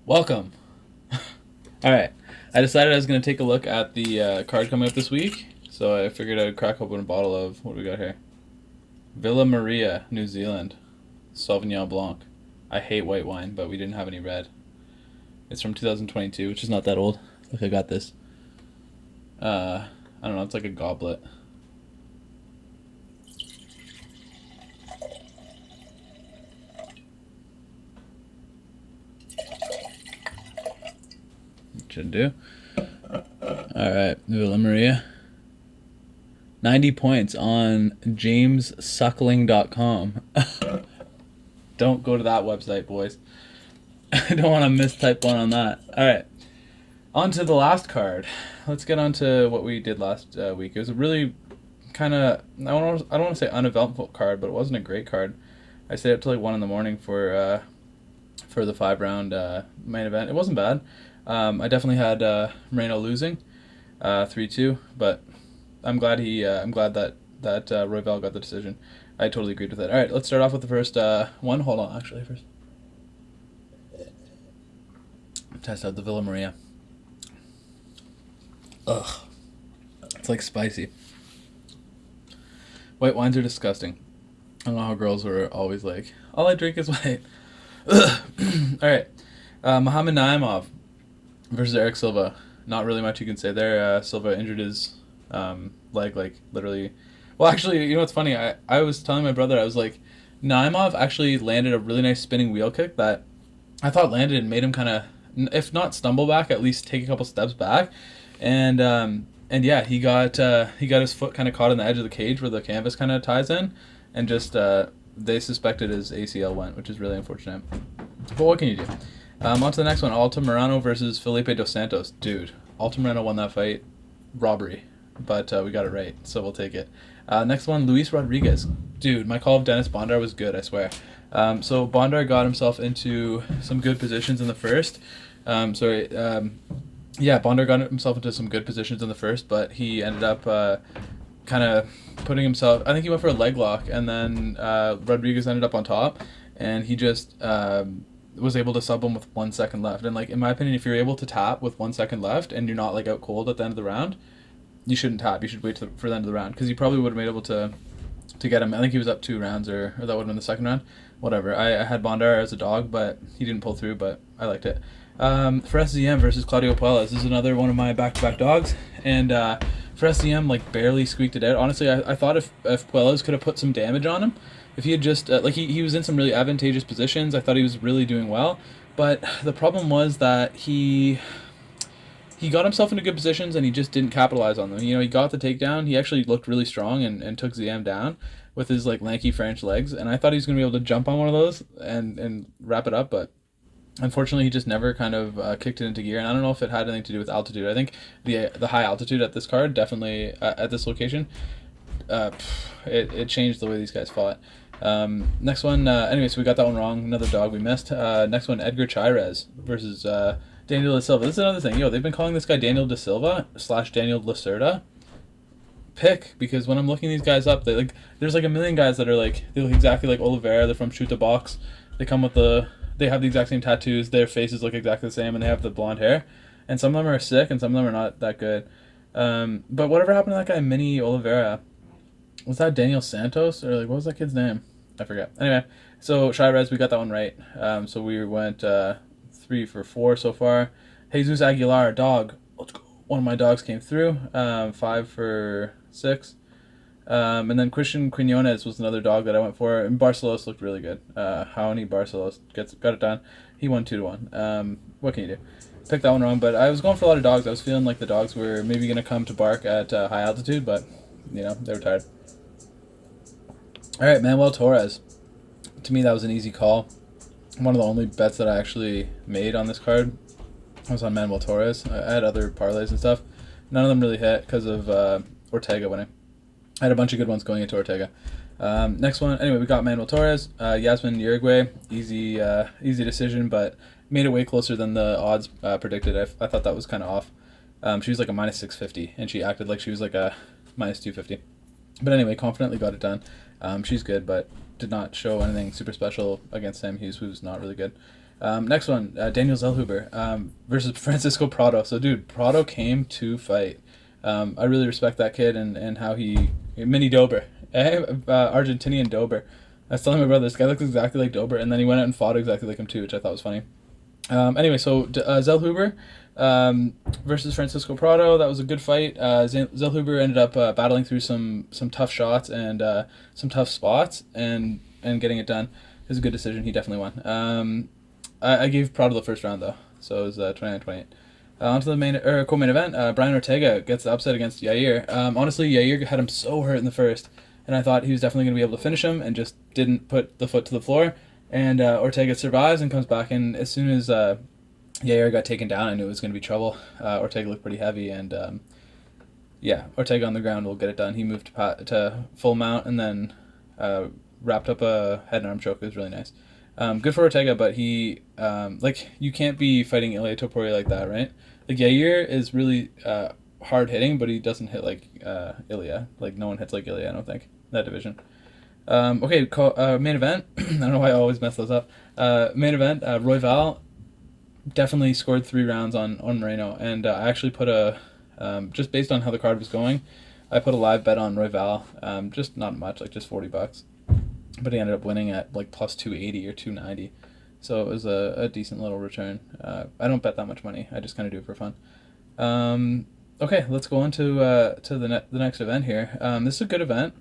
Welcome. All right. I decided I was going to take a look at the card coming up this week, so I figured I'd crack open a bottle of what do we got here? Villa Maria, New Zealand, Sauvignon Blanc. I hate white wine, but we didn't have any red. It's from 2022, which is not that old. Look, I got this. I don't know. It's like a goblet. Should do. Alright, Villa Maria. 90 points on jamessuckling.com. Don't go to that website, boys. I don't want to mistype one on that. Alright, on to the last card. Let's get on to what we did last week. It was a really kind of, I don't want to say uneventful card, but it wasn't a great card. I stayed up till like 1 in the morning for the 5-round main event. It wasn't bad. I definitely had Moreno losing 3-2, but I'm glad that Royval got the decision. I totally agreed with it. All right, let's start off with the first one. Hold on, actually, first. Test out the Villa Maria. Ugh. It's like spicy. White wines are disgusting. I don't know how girls are always like, all I drink is white. Ugh. All right. Muhammad Naimov versus Eric Silva. Not really much you can say there. Silva injured his leg, like, literally. Well, actually, you know what's funny? I was telling my brother, I was like, Naimov actually landed a really nice spinning wheel kick that I thought landed and made him kind of, if not stumble back, at least take a couple steps back. And yeah, he got his foot kind of caught in the edge of the cage where the canvas kind of ties in, and just they suspected his ACL went, which is really unfortunate. But what can you do? On to the next one, Moreno versus Felipe dos Santos. Dude, Moreno won that fight. Robbery. But we got it right, so we'll take it. Next one, Luis Rodriguez. Dude, my call of Dennis Bondar was good, I swear. So Bondar got himself into some good positions in the first. Bondar got himself into some good positions in the first, but he ended up kind of putting himself... I think he went for a leg lock, and then Rodriguez ended up on top, and he just... was able to sub him with 1 second left. And, like, in my opinion, if you're able to tap with 1 second left and you're not, like, out cold at the end of the round, you shouldn't tap. You should wait for the end of the round, because you probably would have been able to get him. I think he was up 2 rounds, or that would have been the second round. Whatever. I had Bondar as a dog, but he didn't pull through, but I liked it. For SZM versus Claudio Puelles, this is another one of my back-to-back dogs, and for SZM, like, barely squeaked it out. Honestly, I thought if Puelles could have put some damage on him, if he had just, he was in some really advantageous positions. I thought he was really doing well. But the problem was that he got himself into good positions and he just didn't capitalize on them. You know, he got the takedown. He actually looked really strong and took ZM down with his, like, lanky French legs. And I thought he was going to be able to jump on one of those and wrap it up. But unfortunately, he just never kind of kicked it into gear. And I don't know if it had anything to do with altitude. I think the high altitude at this card, definitely at this location, it changed the way these guys fought. Next one, anyway, so we got that one wrong. Another dog we missed. Next one, Edgar Chairez versus Daniel Da Silva. This is another thing. They've been calling this guy Daniel Da Silva / Daniel Lacerda. Pick, because when I'm looking these guys up, there's like a million guys that are like, they look exactly like Oliveira. They're from Shoot the Box. They come with they have the exact same tattoos. Their faces look exactly the same, and they have the blonde hair. And some of them are sick, and some of them are not that good. But whatever happened to that guy, Mini Oliveira? Was that Daniel Santos? Or, like, what was that kid's name? I forget. Anyway, so Chairez, we got that one right. So we went 3 for 4 so far. Jesus Aguilar, dog. Let's go. One of my dogs came through. 5 for 6. And then Christian Quinones was another dog that I went for. And Barcelos looked really good. Haoni Barcelos got it done. He won 2-1. What can you do? Picked that one wrong, but I was going for a lot of dogs. I was feeling like the dogs were maybe going to come to bark at high altitude, but, they were tired. All right, Manuel Torres. To me, that was an easy call. One of the only bets that I actually made on this card was on Manuel Torres. I had other parlays and stuff. None of them really hit because of Ortega winning. I had a bunch of good ones going into Ortega. Next one, anyway, we got Manuel Torres, Yasmin Uruguay. Easy decision, but made it way closer than the odds predicted. I thought that was kind of off. She was like a minus 650, and she acted like she was like a minus 250. But anyway, confidently got it done. She's good, but did not show anything super special against Sam Hughes, who's not really good. Next one, Daniel Zellhuber versus Francisco Prado. So, dude, Prado came to fight. I really respect that kid and how he... Mini Dober. Argentinian Dober. I was telling my brother, this guy looks exactly like Dober, and then he went out and fought exactly like him too, which I thought was funny. Anyway, so Zellhuber versus Francisco Prado. That was a good fight. Zellhuber ended up battling through some tough shots and some tough spots and getting it done. It was a good decision. He definitely won. I gave Prado the first round though, so it was 29-28. On to the co-main event. Brian Ortega gets the upset against Yair. Honestly, Yair had him so hurt in the first, and I thought he was definitely going to be able to finish him, and just didn't put the foot to the floor. And Ortega survives and comes back, and as soon as Yair got taken down, I knew it was going to be trouble. Ortega looked pretty heavy, and Ortega on the ground will get it done. He moved to full mount and then wrapped up a head and arm choke. It was really nice. Good for Ortega, but he you can't be fighting Ilia Topuria like that, right? Like Yair is really hard hitting, but he doesn't hit like Ilia. Like no one hits like Ilia, I don't think, in that division. Main event. I don't know why I always mess those up. Main event. Royval definitely scored 3 rounds on Moreno, and I actually put a just based on how the card was going, I put a live bet on Royval. Just not much, like just $40, but he ended up winning at like plus 280 or 290, so it was a decent little return. I don't bet that much money. I just kind of do it for fun. Okay, let's go on to the next event here. This is a good event.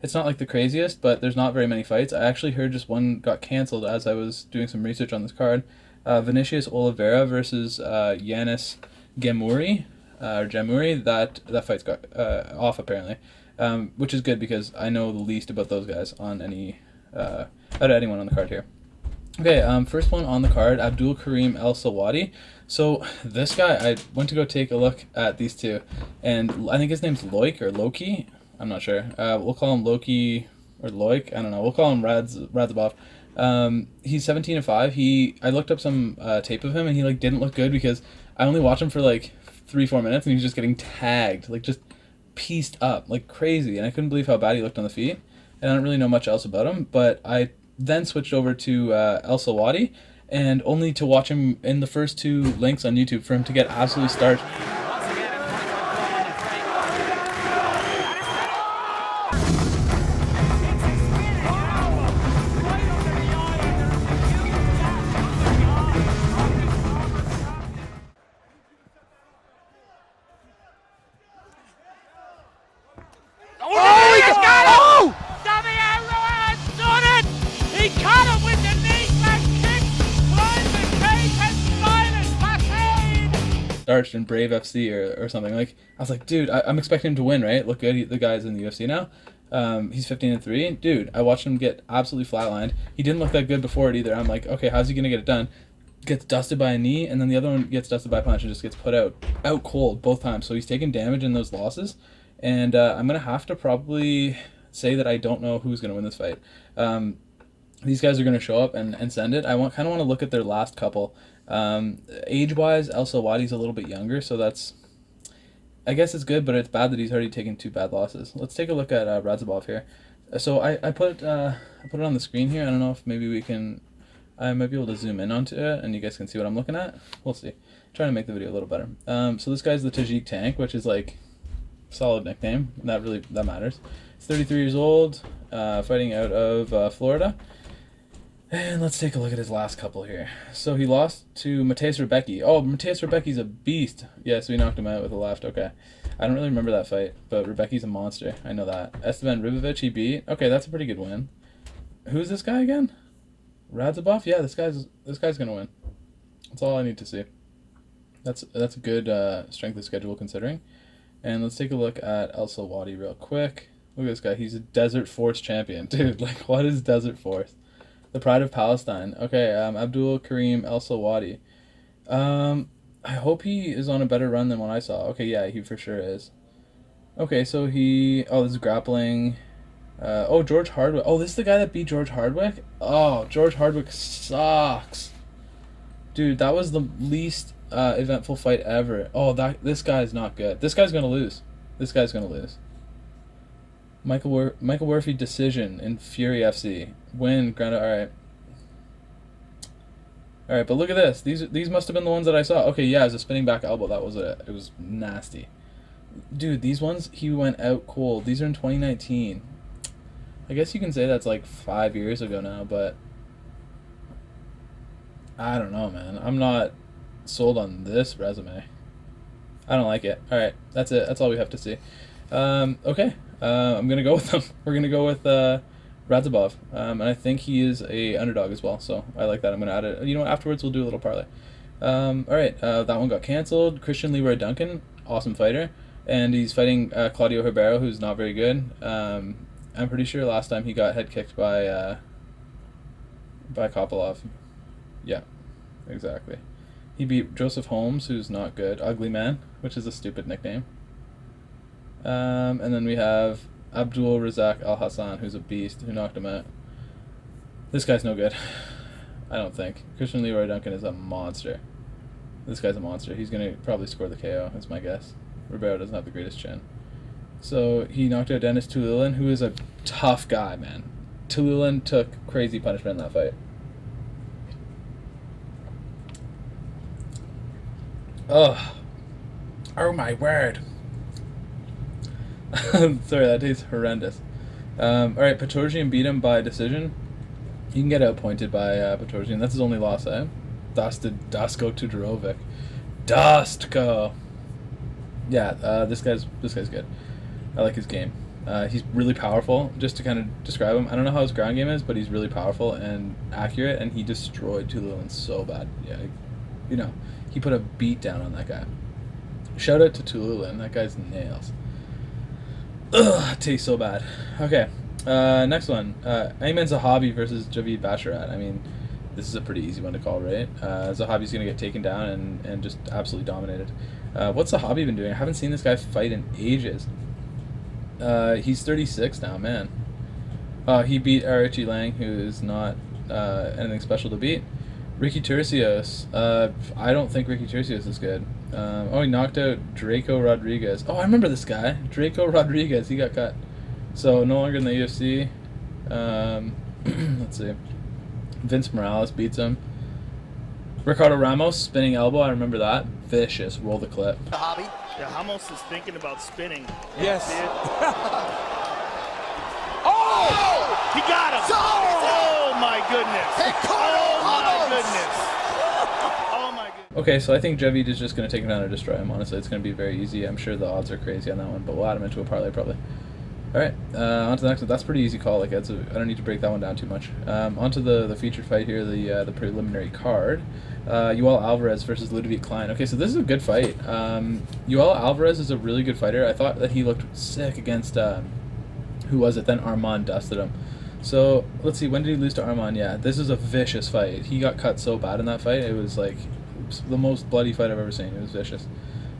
It's not like the craziest, but there's not very many fights. I actually heard just one got canceled as I was doing some research on this card. Vinicius Oliveira versus Yanis Gemuri, or Jamuri. That fight's got off apparently, which is good because I know the least about those guys on out of anyone on the card here. Okay, first one on the card, Abdul Karim Al-Selwady. So this guy, I went to go take a look at these two, and I think his name's Loik or Loki. I'm not sure. We'll call him Loki or Loik. I don't know. We'll call him Radzhabov. He's 17-5. I looked up some tape of him, and he like didn't look good because I only watched him for like 3-4 minutes, and he was just getting tagged, like just pieced up like crazy, and I couldn't believe how bad he looked on the feet. And I don't really know much else about him, but I then switched over to Al-Selwady, and only to watch him in the first 2 links on YouTube for him to get absolutely starched. Starched in Brave FC or something. Like I was like, dude, I'm expecting him to win, right? Look good, the guy's in the UFC now. He's 15-3. Dude, I watched him get absolutely flatlined. He didn't look that good before it either. I'm like, okay, how's he gonna get it done? Gets dusted by a knee, and then the other one gets dusted by a punch and just gets put out cold both times. So he's taking damage in those losses, and I'm gonna have to probably say that I don't know who's gonna win this fight. These guys are gonna show up and send it. I kind of want to look at their last couple. Age-wise, Al-Selwady's a little bit younger, so that's, I guess it's good, but it's bad that he's already taken 2 bad losses. Let's take a look at Radzhabov here. So I put it on the screen here. I don't know if maybe I might be able to zoom in onto it, and you guys can see what I'm looking at. We'll see. Trying to make the video a little better. So this guy's the Tajik Tank, which is like solid nickname. That matters. He's 33 years old, fighting out of Florida. And let's take a look at his last couple here. So he lost to Mateusz Rebecki. Oh, Mateusz Rebecki's a beast. Yeah, so he knocked him out with a left. Okay. I don't really remember that fight, but Rebecki's a monster. I know that. Esteban Ribovic he beat. Okay, that's a pretty good win. Who's this guy again? Radzhabov? Yeah, this guy's gonna win. That's all I need to see. That's a good strength of schedule considering. And let's take a look at Al-Selwady real quick. Look at this guy. He's a Desert Force champion. Dude, like, what is Desert Force? The Pride of Palestine. Okay, Abdul Karim Al-Selwady. I hope he is on a better run than what I saw. Okay, yeah, he for sure is. Okay, so this is grappling. George Hardwick. Oh, this is the guy that beat George Hardwick? Oh, George Hardwick sucks. Dude, that was the least eventful fight ever. Oh, this guy's not good. This guy's gonna lose. Michael Worthy decision in Fury FC. Win, granted. All right. All right, but look at this. These must have been the ones that I saw. Okay, yeah, it was a spinning back elbow. That was it. It was nasty. Dude, these ones, he went out cold. These are in 2019. I guess you can say that's like 5 years ago now, but I don't know, man. I'm not sold on this resume. I don't like it. All right, that's it. That's all we have to see. Okay, I'm going to go with them. We're going to go with Radzhabov, and I think he is a underdog as well, so I like that. I'm going to add it. You know what? Afterwards, we'll do a little parlay. All right, that one got canceled. Christian Leroy Duncan, awesome fighter, and he's fighting Claudio Ribeiro, who's not very good. I'm pretty sure last time he got head kicked by Kopylov. Yeah, exactly. He beat Joseph Holmes, who's not good. Ugly Man, which is a stupid nickname. And then we have Abdul Razak Al Hassan, who's a beast, who knocked him out. This guy's no good, I don't think. Christian Leroy Duncan is a monster. This guy's a monster. He's going to probably score the KO, that's my guess. Ribeiro doesn't have the greatest chin. So he knocked out Dennis Tululin, who is a tough guy, man. Tululin took crazy punishment in that fight. Oh my word. Sorry, that tastes horrendous. Alright, Petrosian beat him by decision. He can get outpointed by Petrosian. That's his only loss, eh? Dasko Tudorovic. Dustko. Yeah, this guy's good. I like his game. He's really powerful. Just to kind of describe him, I don't know how his ground game is, but he's really powerful and accurate, and he destroyed Tululin so bad. Yeah, you know, he put a beat down on that guy. Shout out to Tululin. That guy's nails. Ugh, it tastes so bad. Okay, next one. Ayman Zahabi versus Javid Basharat. I mean, this is a pretty easy one to call, right? Zahabi's going to get taken down and just absolutely dominated. What's Zahabi been doing? I haven't seen this guy fight in ages. He's 36 now, man. He beat Archie Lang, who is not anything special to beat. Ricky Turcios. I don't think Ricky Turcios is good. He knocked out Draco Rodriguez. Oh, I remember this guy. Draco Rodriguez. He got cut. So, no longer in the UFC. Let's see. Vince Morales beats him. Ricardo Ramos, spinning elbow. I remember that. Vicious. Roll the clip. Zahabi. Yeah, Ramos is thinking about spinning. Yes. Oh! He got him! Oh, my goodness. Oh, my goodness. Oh, my goodness. Okay, so I think Javid is just going to take him down or destroy him. Honestly, it's going to be very easy. I'm sure the odds are crazy on that one, but we'll add him into a parlay probably. All right, on to the next one. That's pretty easy call. Like, I don't need to break that one down too much. On to the featured fight here, the preliminary card. Yoel Alvarez versus Ludovic Klein. Okay, so this is a good fight. Yoel Alvarez is a really good fighter. I thought that he looked sick against, who was it? Then Armand dusted him. So, let's see, when did he lose to Armand? Yeah, this is a vicious fight. He got cut so bad in that fight. It was like the most bloody fight I've ever seen. It was vicious.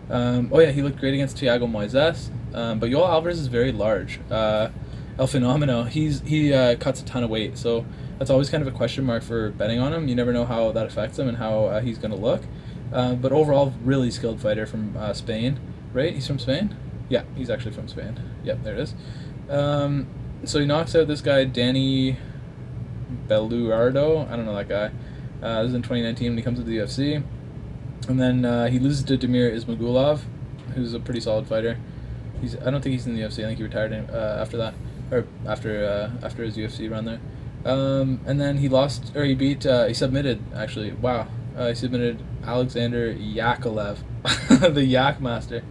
He looked great against Thiago Moises. But Yoel Alvarez is very large. El Fenomeno, he cuts a ton of weight, so that's always kind of a question mark for betting on him. You never know how that affects him and how he's going to look. But overall, really skilled fighter from Spain, right? He's from Spain? Yeah, he's actually from Spain. Yep, there it is. So he knocks out this guy, Danny Beluardo. I don't know that guy. This is in 2019 when he comes to the UFC. And then he loses to Damir Ismagulov, who's a pretty solid fighter. I don't think he's in the UFC. I think he retired after that, or after his UFC run there. And then he submitted, actually. Wow. He submitted Alexander Yakolev, the Yak Master.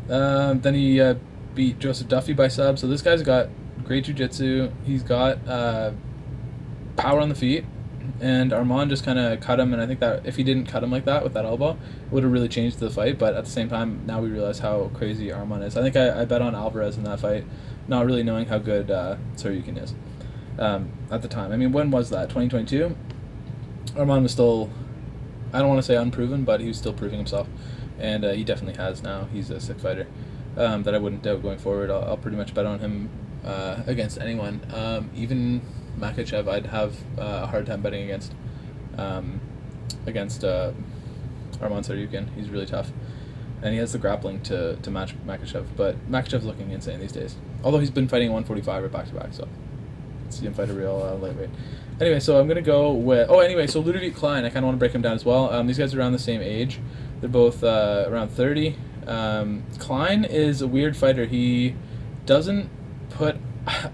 Then he beat Joseph Duffy by sub. So this guy's got great jiu-jitsu. He's got power on the feet. And Armand just kind of cut him, and I think that if he didn't cut him like that with that elbow, it would have really changed the fight. But at the same time, now we realize how crazy Armand is. I think I bet on Alvarez in that fight, not really knowing how good Tsaryukin is at the time. I mean, when was that? 2022? Armand was still, I don't want to say unproven, but he was still proving himself. And he definitely has now. He's a sick fighter that I wouldn't doubt going forward. I'll pretty much bet on him against anyone. Even Mokaev, I'd have a hard time betting against Armand Tsaryukin. He's really tough, and he has the grappling to match Mokaev. But Makachev's looking insane these days. Although he's been fighting 145 or back to back, so let's see him fight a real lightweight. Anyway, so I'm gonna go with. Oh, anyway, so Ludovic Klein. I kind of want to break him down as well. These guys are around the same age. They're both around 30. Klein is a weird fighter. He doesn't put.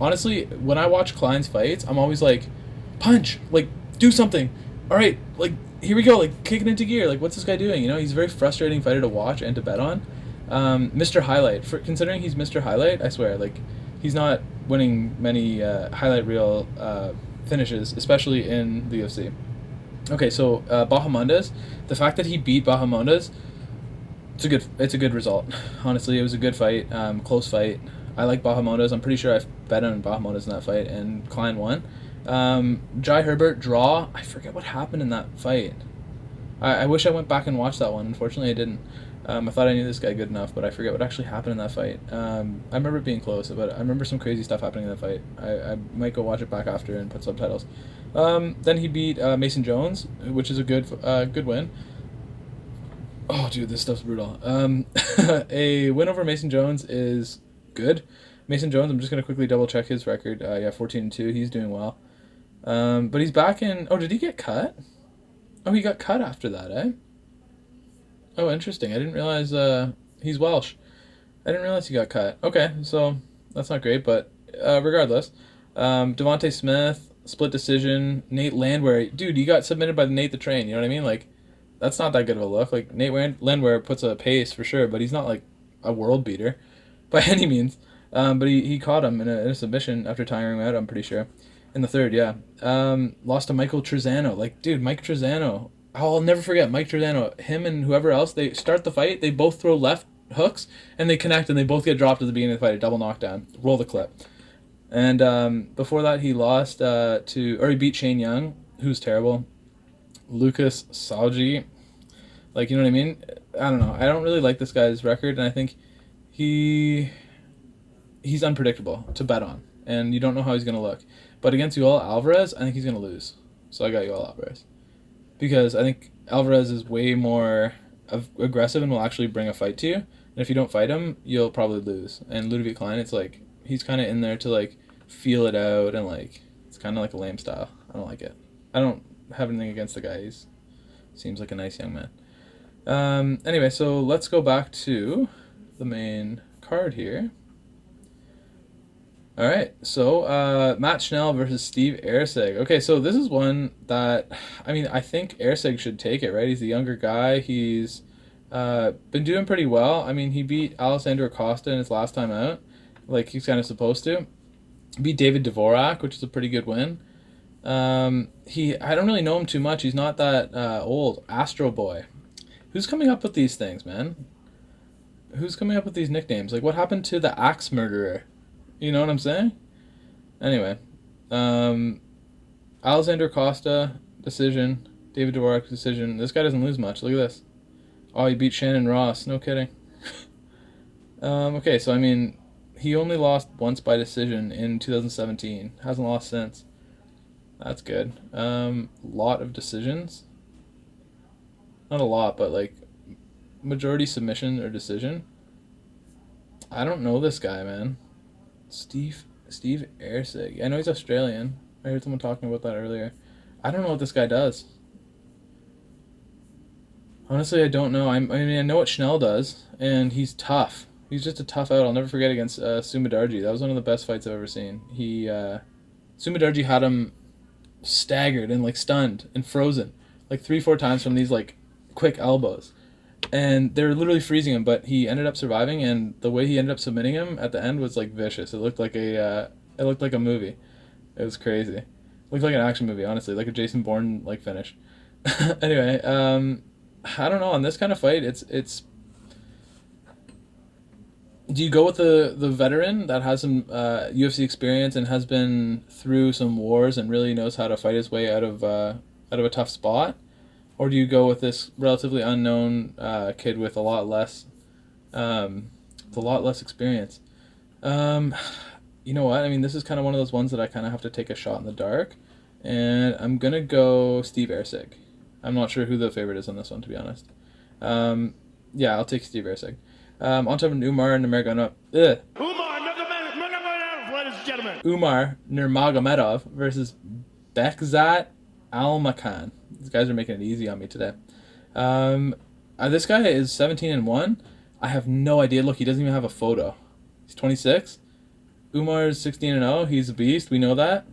Honestly, when I watch Klein's fights, I'm always like, punch, like do something. All right, like here we go, like kicking into gear. Like what's this guy doing? You know, he's a very frustrating fighter to watch and to bet on. Mr. Highlight. For considering he's Mr. Highlight, I swear, like he's not winning many highlight reel finishes, especially in the UFC. Okay, so Bahamondes, the fact that he beat Bahamondes, it's a good result. Honestly, it was a good fight, close fight. I like Bahamondes. I'm pretty sure I've bet on Bahamondes in that fight, and Klein won. Jai Herbert draw. I forget what happened in that fight. I wish I went back and watched that one. Unfortunately, I didn't. I thought I knew this guy good enough, but I forget what actually happened in that fight. I remember it being close, but I remember some crazy stuff happening in that fight. I might go watch it back after and put subtitles. Then he beat Mason Jones, which is a good win. Oh, dude, this stuff's brutal. A win over Mason Jones is good. Mason Jones, I'm just going to quickly double check his record. 14-2. He's doing well. But he's back in... Oh, did he get cut? Oh, he got cut after that, eh? Oh, interesting. I didn't realize he's Welsh. I didn't realize he got cut. Okay, so that's not great, but regardless. Devontae Smith, split decision. Nate Landwehr. Dude, he got submitted by Nate the Train, you know what I mean? Like, that's not that good of a look. Like, Nate Landwehr puts a pace for sure, but he's not, like, a world beater by any means. But he caught him in a submission after tiring him out, I'm pretty sure. In the third, yeah. Lost to Michael Trezano. Like, dude, Mike Trezano. I'll never forget Mike Trezano. Him and whoever else, they start the fight, they both throw left hooks, and they connect, and they both get dropped at the beginning of the fight. A double knockdown. Roll the clip. And before that, he lost he beat Shane Young, who's terrible. Lucas Salji. Like, you know what I mean? I don't know. I don't really like this guy's record, and I think he's unpredictable to bet on, and you don't know how he's going to look. But against Yoel Alvarez, I think he's going to lose. So I got Yoel Alvarez. Because I think Alvarez is way more aggressive and will actually bring a fight to you. And if you don't fight him, you'll probably lose. And Ludovic Klein, it's like, he's kind of in there to, like, feel it out, and, like, it's kind of like a lame style. I don't like it. I don't have anything against the guy. He seems like a nice young man. Anyway, so let's go back to the main card here. All right, so Matt Schnell versus Steve Erceg. Okay, so this is one that, I mean, I think Erceg should take it, right? He's the younger guy. He's been doing pretty well. I mean, he beat Alessandro Costa in his last time out, like he's kind of supposed to. He beat David Dvorak, which is a pretty good win. I don't really know him too much. He's not that old. Astro Boy. Who's coming up with these things, man? Who's coming up with these nicknames? Like, what happened to the Axe Murderer? You know what I'm saying? Anyway, Alexander Costa, decision. David Dvorak, decision. This guy doesn't lose much. Look at this. Oh, he beat Shannon Ross. No kidding. Okay, so, I mean, he only lost once by decision in 2017. Hasn't lost since. That's good. Lot of decisions. Not a lot, but, like, majority submission or decision. I don't know this guy, man. Steve Erceg. I know he's Australian. I heard someone talking about that earlier. I don't know what this guy does. Honestly, I don't know. I mean, I know what Schnell does, and he's tough. He's just a tough out. I'll never forget against Sumidarji. That was one of the best fights I've ever seen. Sumidarji had him staggered and, like, stunned and frozen, like 3-4 times from these, like, quick elbows. And they were literally freezing him, but he ended up surviving, and the way he ended up submitting him at the end was, like, vicious. It looked like a movie. It was crazy. It looked like an action movie, honestly, like a Jason Bourne, like, finish. Anyway, I don't know, on this kind of fight, it's do you go with the veteran that has some UFC experience and has been through some wars and really knows how to fight his way out of a tough spot? Or do you go with this relatively unknown kid with a lot less experience? You know what? I mean, this is kind of one of those ones that I kind of have to take a shot in the dark. And I'm going to go Steve Erceg. I'm not sure who the favorite is on this one, to be honest. Yeah, I'll take Steve Erceg. On top of Umar Nurmagomedov. Umar Nurmagomedov versus Bekzat Almakhan. These guys are making it easy on me today. This guy is 17-1. I have no idea. Look, he doesn't even have a photo. He's 26. Umar is 16-0. He's a beast. We know that.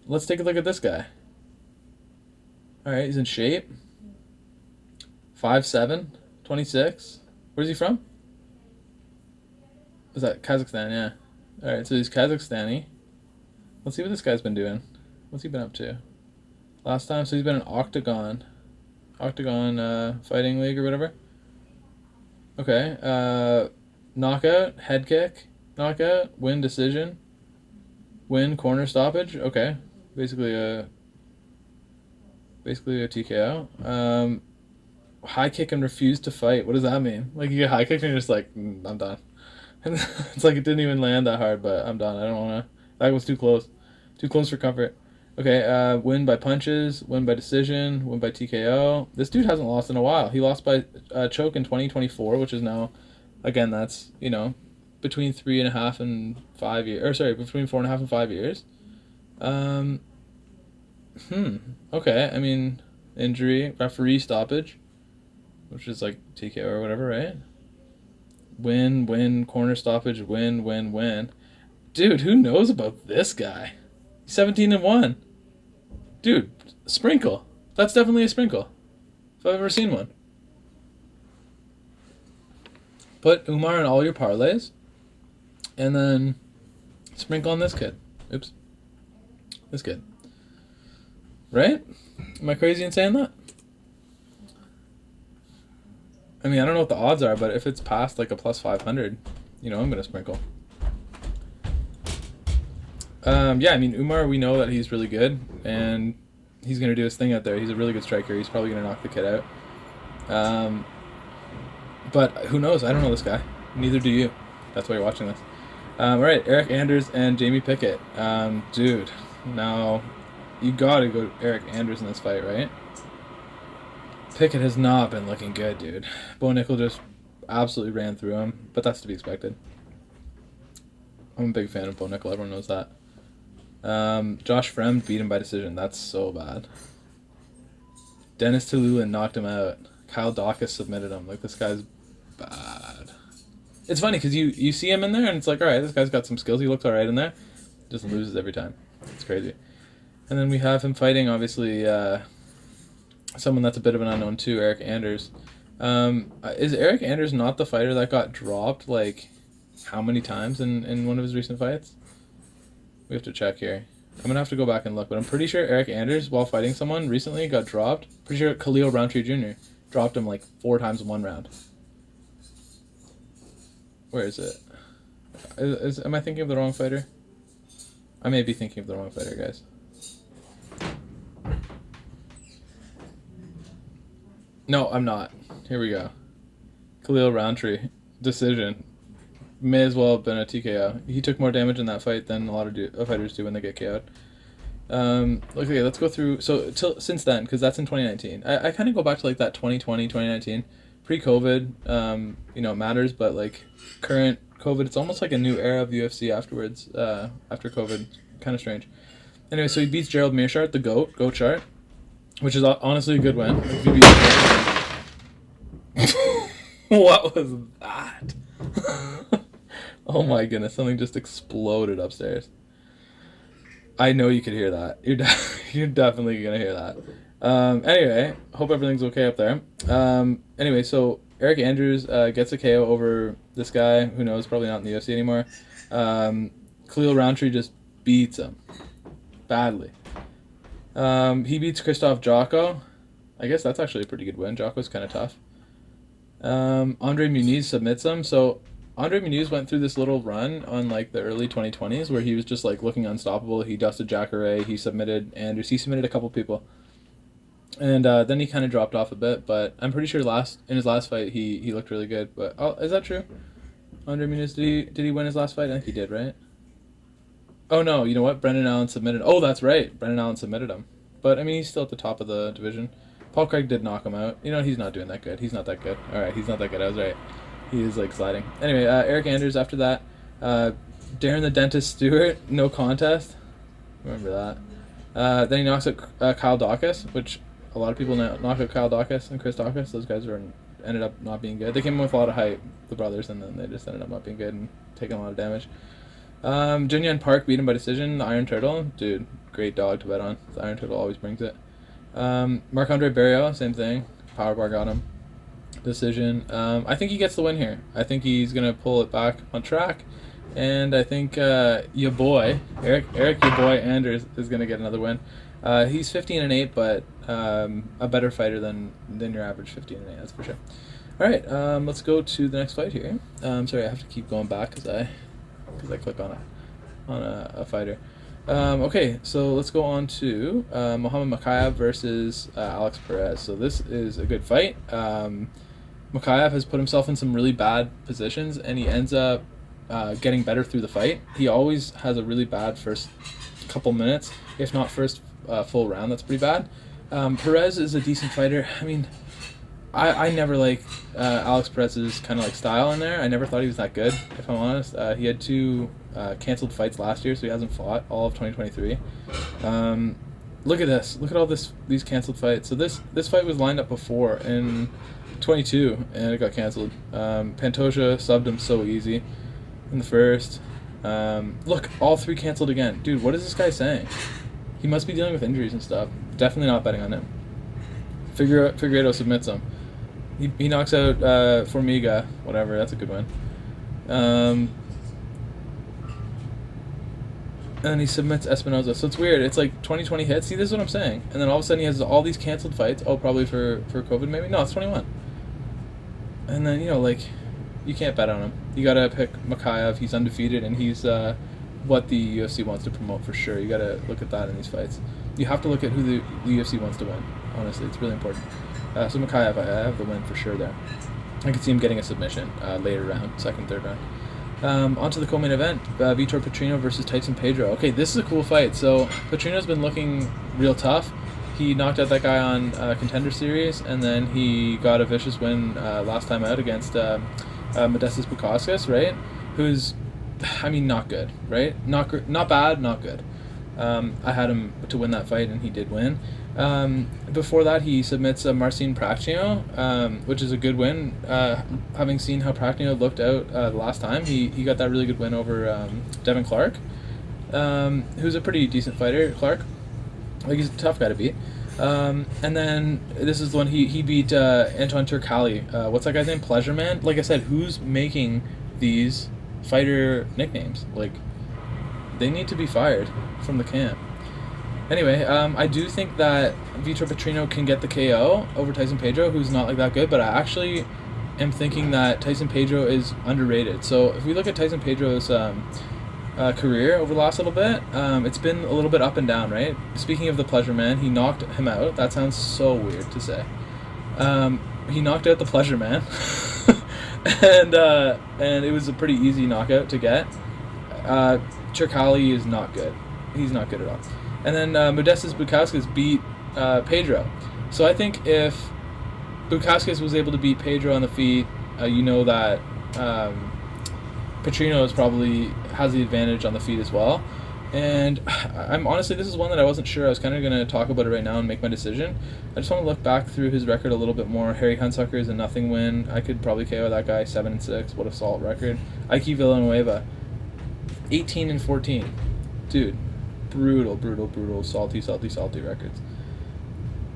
Let's take a look at this guy. All right, he's in shape. 5'7", 26. Where's he from? Was that Kazakhstan? Yeah. All right, so he's Kazakhstani. Let's see what this guy's been doing. What's he been up to? Last time, so he's been in Octagon fighting league or whatever. Okay. Knockout, head kick, knockout, win decision, win corner stoppage. Okay. Basically a TKO. High kick and refuse to fight. What does that mean? Like, you get high kicked and you're just like, I'm done. It's like it didn't even land that hard, but I'm done. I don't want to. That was too close. Too close for comfort. Okay, win by punches, win by decision, win by TKO. This dude hasn't lost in a while. He lost by choke in 2024, which is now, again, that's, between 3.5 and 5 years. Or, sorry, between 4.5 and 5 years. Okay, I mean, injury, referee stoppage, which is like TKO or whatever, right? Win, corner stoppage, win. Dude, who knows about this guy? 17-1. Dude, sprinkle. That's definitely a sprinkle. If I've ever seen one. Put Umar in all your parlays. And then sprinkle on this kid. Oops. This kid. Right? Am I crazy in saying that? I mean, I don't know what the odds are, but if it's past like a plus 500, I'm going to sprinkle. Yeah, I mean, Umar, we know that he's really good, and he's going to do his thing out there. He's a really good striker. He's probably going to knock the kid out. But who knows? I don't know this guy. Neither do you. That's why you're watching this. All right, Eric Anders and Jamie Pickett. Dude, now you got to go Eric Anders in this fight, right? Pickett has not been looking good, dude. Bo Nickel just absolutely ran through him, but that's to be expected. I'm a big fan of Bo Nickel. Everyone knows that. Josh Fremd beat him by decision. That's so bad. Dennis Tululin knocked him out. Kyle Dawkins submitted him. Like, this guy's bad. It's funny because you see him in there and it's like, all right, this guy's got some skills. He looks all right in there. Just loses every time. It's crazy. And then we have him fighting, obviously, someone that's a bit of an unknown too, Eric Anders. Is Eric Anders not the fighter that got dropped, like, how many times in one of his recent fights? We have to check here. I'm going to have to go back and look, but I'm pretty sure Eric Anders, while fighting someone recently, got dropped. Pretty sure Khalil Rountree Jr. dropped him like 4 times in one round. Where is it? Am I thinking of the wrong fighter? I may be thinking of the wrong fighter, guys. No, I'm not. Here we go. Khalil Rountree. Decision. May as well have been a TKO. He took more damage in that fight than a lot of fighters do when they get KO'd. Okay, let's go through. So since then, because that's in 2019. I kind of go back to like that 2020, 2019. Pre-COVID, it matters, but like current COVID, it's almost like a new era of UFC afterwards, after COVID. Kind of strange. Anyway, so he beats Gerald Meerschaert, the GOAT chart, which is honestly a good win. What was that? Oh my goodness, something just exploded upstairs. I know you could hear that. You're definitely going to hear that. Anyway, hope everything's okay up there. Anyway, so Eric Andrews gets a KO over this guy, who knows, probably not in the UFC anymore. Khalil Rountree just beats him. Badly. He beats Christoph Jocko. I guess that's actually a pretty good win. Jocko's kind of tough. Andre Muniz submits him. So Andre Muniz went through this little run on like the early 2020s where he was just like looking unstoppable. He dusted Jacare. He submitted Andrews. He submitted a couple people. And then he kind of dropped off a bit, but I'm pretty sure in his last fight he looked really good. But is that true? Andre Muniz, did he win his last fight? I think he did, right? Oh no, you know what? Brendan Allen submitted. Oh, that's right. Brendan Allen submitted him. But I mean, he's still at the top of the division. Paul Craig did knock him out. He's not doing that good. He's not that good. All right, he's not that good. I was right. He is like sliding. Anyway, Eric Anders after that. Darren the Dentist Stewart, no contest. Remember that. Then he knocks out Kyle Dawkins, which a lot of people knock out Kyle Dawkins and Chris Dawkins. Those guys ended up not being good. They came in with a lot of hype, the brothers, and then they just ended up not being good and taking a lot of damage. Jin Park beat him by decision. The Iron Turtle, dude, great dog to bet on. The Iron Turtle always brings it. Marc-Andre Barrios, same thing. Powerbar got him. Decision. I think he gets the win here. I think he's going to pull it back on track. And I think your boy, Eric your boy Anders, is going to get another win. He's 15-8, but a better fighter than your average 15-8, that's for sure. All right, let's go to the next fight here. Sorry, I have to keep going back because I click on a fighter. Okay, so let's go on to Mohamed Mokaev versus Alex Perez. So this is a good fight. Mokaev has put himself in some really bad positions, and he ends up getting better through the fight. He always has a really bad first couple minutes, if not first full round. That's pretty bad. Perez is a decent fighter. I mean, I never liked Alex Perez's kind of like style in there. I never thought he was that good, if I'm honest. He had 2 canceled fights last year, so he hasn't fought all of 2023. Look at this. Look at all these canceled fights. So this fight was lined up before in 22, and it got canceled. Pantoja subbed him so easy in the first. Look, all 3 canceled again. Dude, what is this guy saying? He must be dealing with injuries and stuff. Definitely not betting on him. Figueiredo submits him. He knocks out Formiga, whatever. That's a good win. And he submits Espinoza. So it's weird. It's like 20 hits. See, this is what I'm saying. And then all of a sudden he has all these canceled fights. Oh, probably for COVID maybe? No, it's 21. And then, you can't bet on him. You got to pick Mokaev. He's undefeated, and he's what the UFC wants to promote for sure. You got to look at that in these fights. You have to look at who the UFC wants to win. Honestly, it's really important. So Mokaev, I have the win for sure there. I could see him getting a submission later round, second, third round. On to the co-main event, Vitor Petrino versus Tyson Pedro. Okay, this is a cool fight. So Petrino's been looking real tough. He knocked out that guy on Contender Series, and then he got a vicious win last time out against Modestas Bukauskas, right? Who's, not good, right? Not bad, not good. I had him to win that fight, and he did win. Before that, he submits Marcin Prachnio, which is a good win. Having seen how Prachnio looked out the last time, he got that really good win over Devin Clark, who's a pretty decent fighter. Clark, he's a tough guy to beat. And then this is the one he beat Anton Turkali. What's that guy's name? Pleasure Man. Like I said, who's making these fighter nicknames? Like, they need to be fired from the camp. Anyway, I do think that Vitor Petrino can get the KO over Tyson Pedro, who's not like that good, but I actually am thinking that Tyson Pedro is underrated. So if we look at Tyson Pedro's career over the last little bit, it's been a little bit up and down, right? Speaking of the Pleasure Man, he knocked him out. That sounds so weird to say. He knocked out the Pleasure Man, and it was a pretty easy knockout to get. Turkali is not good. He's not good at all. And then Modestas Bukauskas beat Pedro. So I think if Bukauskas was able to beat Pedro on the feet, that Petrino probably has the advantage on the feet as well. And I'm honestly, this is one that I wasn't sure. I was kind of going to talk about it right now and make my decision. I just want to look back through his record a little bit more. Harry Hunsucker is a nothing win. I could probably KO that guy 7-6. What a solid record. Ike Villanueva, 18-14. Dude, brutal, salty records.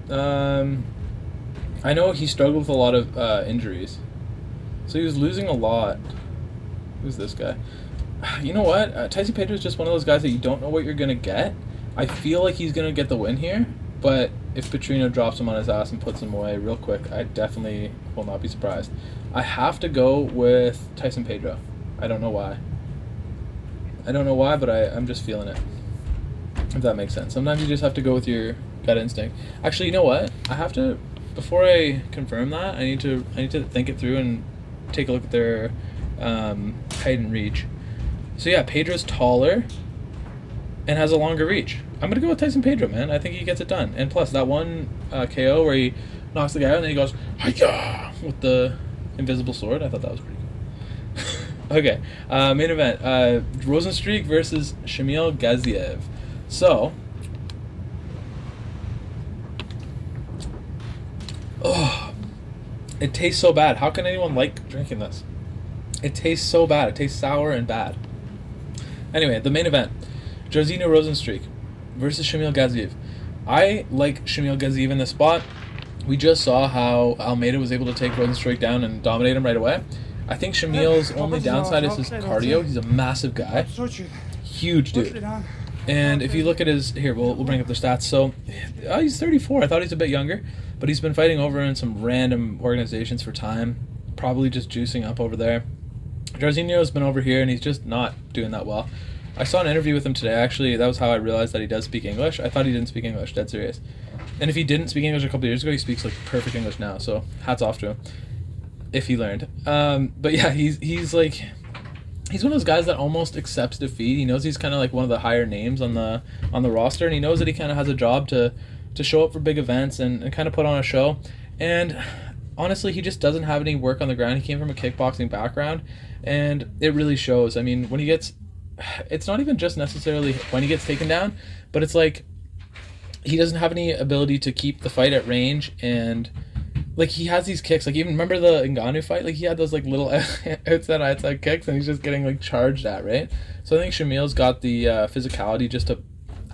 I know he struggled with a lot of injuries. So he was losing a lot. Who's this guy? You know what? Tyson Pedro is just one of those guys that you don't know what you're going to get. I feel like he's going to get the win here, but if Petrino drops him on his ass and puts him away real quick, I definitely will not be surprised. I have to go with Tyson Pedro. I don't know why. But I'm just feeling it. If that makes sense. Sometimes you just have to go with your gut instinct. Actually, you know what? I have to, before I confirm that, I need to think it through and take a look at their height and reach. So yeah, Pedro's taller and has a longer reach. I'm gonna go with Tyson Pedro, man. I think he gets it done. And plus, that one KO where he knocks the guy out and then he goes hi-ya with the invisible sword. I thought that was pretty cool. Okay, main event: Rozenstruik versus Shamil Gaziev. So, Oh, it tastes so bad. How can anyone like drinking this? It tastes so bad. It tastes sour and bad. Anyway, the main event. Jairzinho Rozenstruik versus Shamil Gaziev. I like Shamil Gaziev in this spot. We just saw how Almeida was able to take Rozenstruik down and dominate him right away. I think Shamil's only downside is his cardio. He's a massive guy. Huge dude. And if you look at his... Here, we'll bring up the stats. So, he's 34. I thought he's a bit younger. But he's been fighting over in some random organizations for time. Probably just juicing up over there. Jairzinho's been over here, and he's just not doing that well. I saw an interview with him today. Actually, that was how I realized that he does speak English. I thought he didn't speak English. Dead serious. And if he didn't speak English a couple of years ago, he speaks like perfect English now. So hats off to him, if he learned. But yeah, he's like, he's one of those guys that almost accepts defeat. He knows he's kind of like one of the higher names on the roster, and he knows that he kind of has a job to show up for big events and kind of put on a show. And honestly, he just doesn't have any work on the ground. He came from a kickboxing background, and it really shows. I mean, when he gets, it's not even just necessarily when he gets taken down, but it's like he doesn't have any ability to keep the fight at range. And like, he has these kicks, like, even remember the Ngannou fight? Like, he had those like little outside kicks, and he's just getting like charged at, right? So I think Shamil's got the physicality just to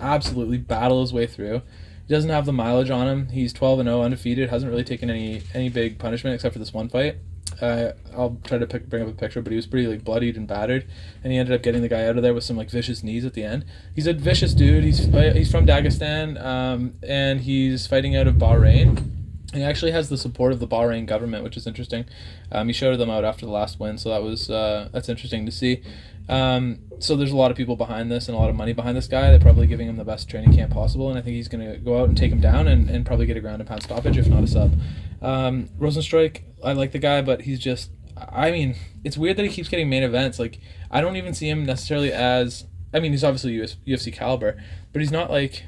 absolutely battle his way through. He doesn't have the mileage on him. He's 12-0, undefeated, hasn't really taken any big punishment except for this one fight. I'll try to bring up a picture, but he was pretty like bloodied and battered, and he ended up getting the guy out of there with some like vicious knees at the end. He's a vicious dude. He's from Dagestan, and he's fighting out of Bahrain. He actually has the support of the Bahrain government, which is interesting. He shouted them out after the last win, so that's interesting to see. So there's a lot of people behind this and a lot of money behind this guy. They're probably giving him the best training camp possible, and I think he's going to go out and take him down and probably get a ground and pound stoppage, if not a sub. Rozenstruik, I like the guy, but he's just... I mean, it's weird that he keeps getting main events. Like, I don't even see him necessarily as... I mean, he's obviously UFC caliber, but he's not like...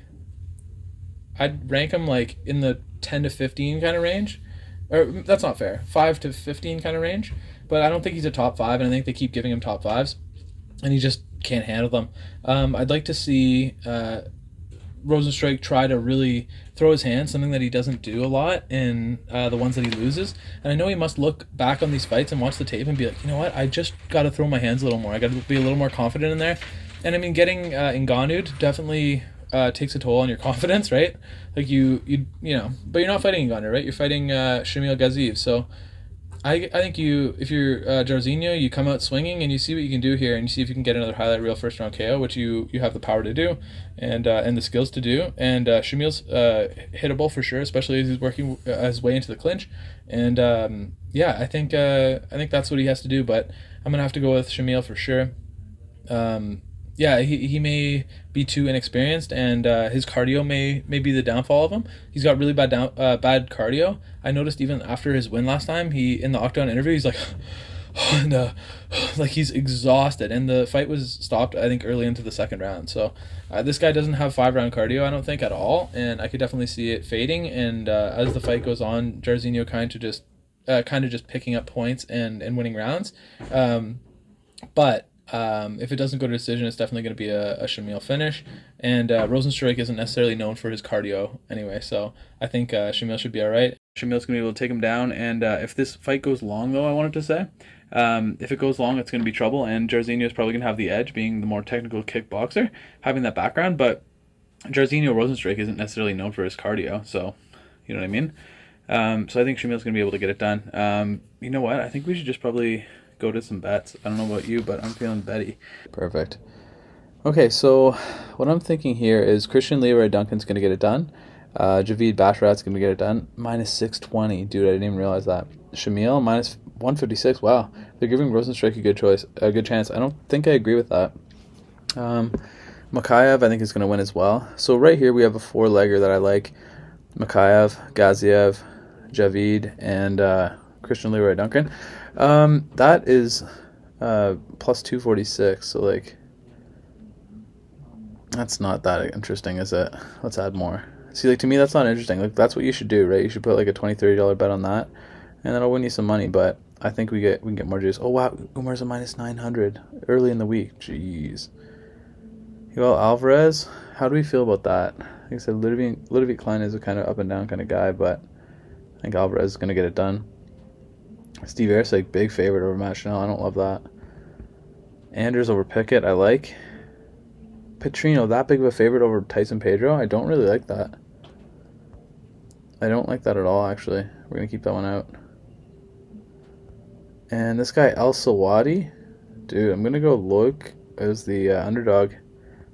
I'd rank him like in the 10 to 15 kind of range. Or that's not fair. 5 to 15 kind of range. But I don't think he's a top 5, and I think they keep giving him top 5s. And he just can't handle them. I'd like to see Rozenstruik try to really throw his hand, something that he doesn't do a lot in the ones that he loses. And I know he must look back on these fights and watch the tape and be like, you know what, I just got to throw my hands a little more. I got to be a little more confident in there. And I mean, getting Ngannou definitely takes a toll on your confidence, right? Like you know, but you're not fighting Ngannou, right? You're fighting Shamil Gaziev. So I think if you're Jairzinho, you come out swinging and you see what you can do here, and you see if you can get another highlight reel first round KO, which you have the power to do, and the skills to do. And Shamil's hittable for sure, especially as he's working his way into the clinch. And yeah, I think that's what he has to do. But I'm gonna have to go with Shamil for sure. Yeah, he may be too inexperienced, and his cardio may be the downfall of him. He's got really bad cardio. I noticed even after his win last time, in the Octagon interview, he's like, and like he's exhausted. And the fight was stopped, I think, early into the second round. So this guy doesn't have 5-round cardio, I don't think, at all. And I could definitely see it fading. And as the fight goes on, Jairzinho kind of just picking up points and winning rounds. But if it doesn't go to decision, it's definitely going to be a Shamil finish. And Rozenstruik isn't necessarily known for his cardio anyway, so I think Shamil should be all right. Shamil's going to be able to take him down, and if this fight goes long, though, I wanted to say, if it goes long, it's going to be trouble, and Jairzinho is probably going to have the edge, being the more technical kickboxer, having that background, but Jairzinho Rozenstruik isn't necessarily known for his cardio, so you know what I mean? So I think Shamil's going to be able to get it done. You know what? I think we should just probably go to some bets. I don't know about you, but I'm feeling betty. Perfect. Okay, so what I'm thinking here is Christian Leroy Duncan's going to get it done. Javid Basharat's going to get it done. Minus 620. Dude, I didn't even realize that. Shamil, minus 156. Wow. They're giving Rozenstruik a good chance. I don't think I agree with that. Mokaev, I think, is going to win as well. So right here we have a 4-legger that I like. Mokaev, Gaziev, Javid, and Christian Leroy Duncan. That is plus 246, so like that's not that interesting, is it? Let's add more. See, like, to me that's not interesting. Like, that's what you should do, right? You should put like a $20-$30 bet on that, and that'll win you some money. But I think we can get more juice. Oh wow, Umar's a minus 900 early in the week. Jeez. Well, Alvarez, how do we feel about that? Like I said, Ludovic Klein is a kind of up and down kind of guy, but I think Alvarez is going to get it done. Steve Erceg, big favorite over Matt Schnell. I don't love that. Anders over Pickett, I like. Petrino, that big of a favorite over Tyson Pedro? I don't really like that. I don't like that at all, actually. We're going to keep that one out. And this guy, Al-Selwady, dude, I'm going to go look as the underdog.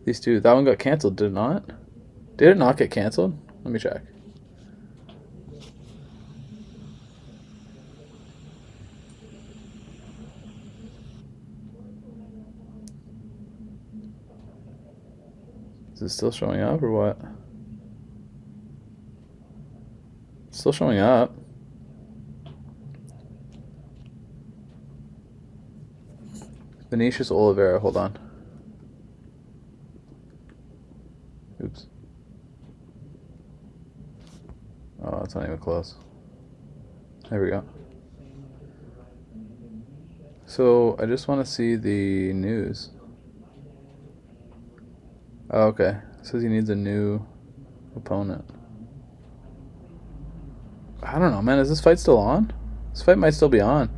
These two, that one got canceled, did it not? Did it not get canceled? Let me check. Is it still showing up or what? It's still showing up. Vinicius Oliveira, hold on. Oops. Oh, it's not even close. There we go. So, I just want to see the news. Oh, okay. It says he needs a new opponent. I don't know, man. Is this fight still on? This fight might still be on.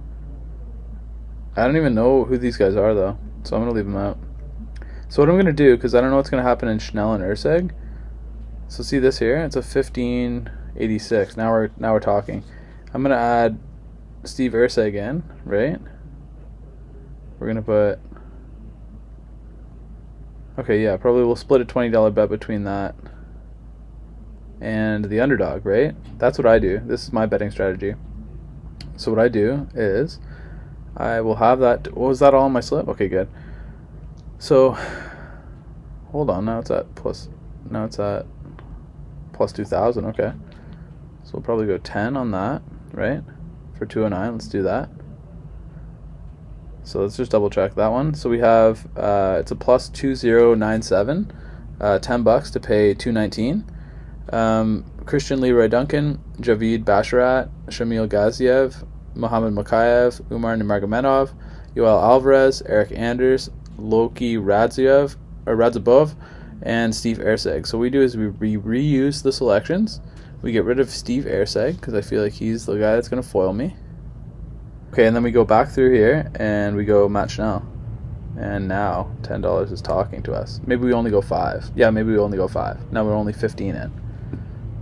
I don't even know who these guys are, though. So I'm going to leave them out. So what I'm going to do, because I don't know what's going to happen in Schnell and Erceg. So see this here? It's a 1586. Now we're talking. I'm going to add Steve Erceg in, right? We're going to put... Okay, yeah, probably we'll split a $20 bet between that and the underdog, right? That's what I do. This is my betting strategy. So what I do is I will have that. Was that all on my slip? Okay, good. So hold on. Now it's at plus 2,000. Okay. So we'll probably go 10 on that, right? For 209. Let's do that. So let's just double check that one. So we have it's a plus 2097, $10 to pay 219. Christian Leroy Duncan, Javid Basharat, Shamil Gaziev, Mohamed Mokaev, Nurmagomedov, Yoel Alvarez, Eric Anders, Loki Radzhabov, and Steve Erceg. So what we do is we reuse the selections. We get rid of Steve Erceg because I feel like he's the guy that's going to foil me. Okay, and then we go back through here and we go Matt Schnell. And now $10 is talking to us. Maybe we only go 5. Yeah, maybe we only go 5. Now we're only 15 in.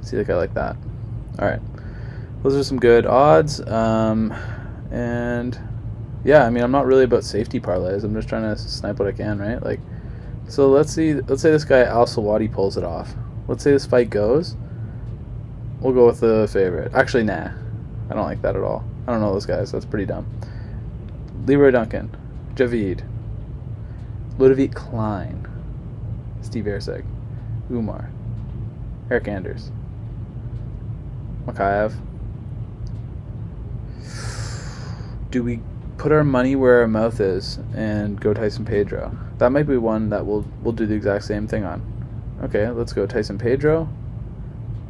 See, like I like that. All right, those are some good odds. And yeah, I mean, I'm not really about safety parlays. I'm just trying to snipe what I can, right? Like, so let's say this guy Al-Selwady pulls it off. Let's say this fight goes. We'll go with the favorite. Actually, nah, I don't like that at all. I don't know those guys. That's pretty dumb. Leroy Duncan, Javid, Ludovic Klein, Steve Erceg, Umar, Eric Anders, Mokaev. Do we put our money where our mouth is and go Tyson Pedro? That might be one that we'll do the exact same thing on. Okay, let's go Tyson Pedro.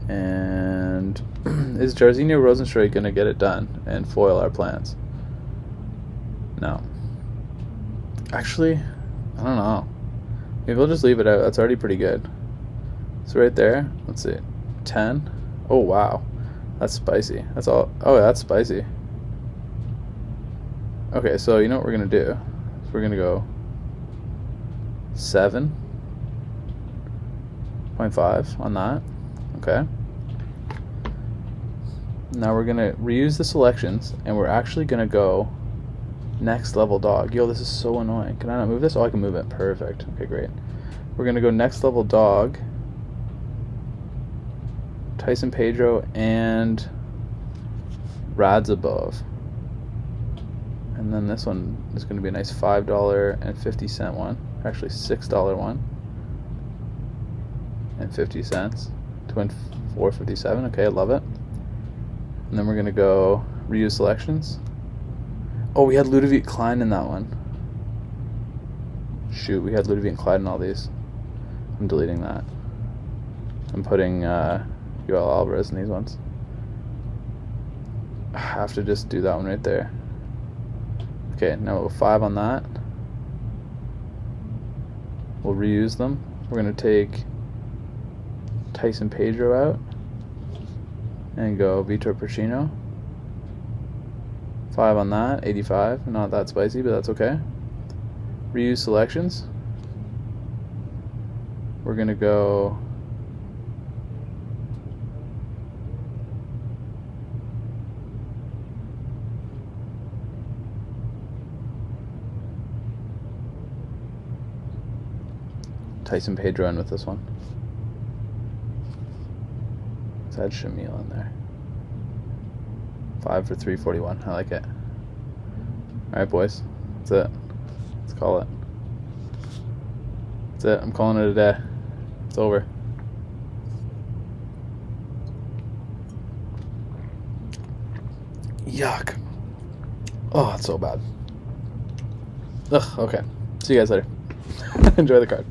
And is Jairzinho Rozenstruik going to get it done and foil our plans? No. Actually, I don't know. Maybe we'll just leave it out. That's already pretty good. So right there, let's see. 10. Oh, wow. That's spicy. That's all. Oh, that's spicy. Okay, so you know what we're going to do? So we're going to go 7.5 on that. Okay. Now we're going to reuse the selections, and we're actually going to go next level dog. Yo, this is so annoying. Can I not move this? Oh, I can move it. Perfect. Okay, great. We're going to go next level dog. Tyson Pedro and Radzhabov. And then this one is going to be a nice $5.50 one. Actually, $6 one. And 50 cents to win $4.57. Okay, I love it. And then we're going to go reuse selections. Oh, we had Ludovic Klein in that one. Shoot, we had Ludovic Klein in all these. I'm deleting that. I'm putting Yoel Alvarez in these ones. I have to just do that one right there. Okay, now we'll go 5 on that. We'll reuse them. We're going to take Tyson Pedro out. And go Vitor Petrino. 5 on that. 85. Not that spicy, but that's okay. Reuse selections. We're going to go... Tyson Pedro in with this one. Let's add Shamil in there. 5 for 341. I like it. Alright, boys. That's it. Let's call it. That's it. I'm calling it a day. It's over. Yuck. Oh, it's so bad. Ugh, okay. See you guys later. Enjoy the card.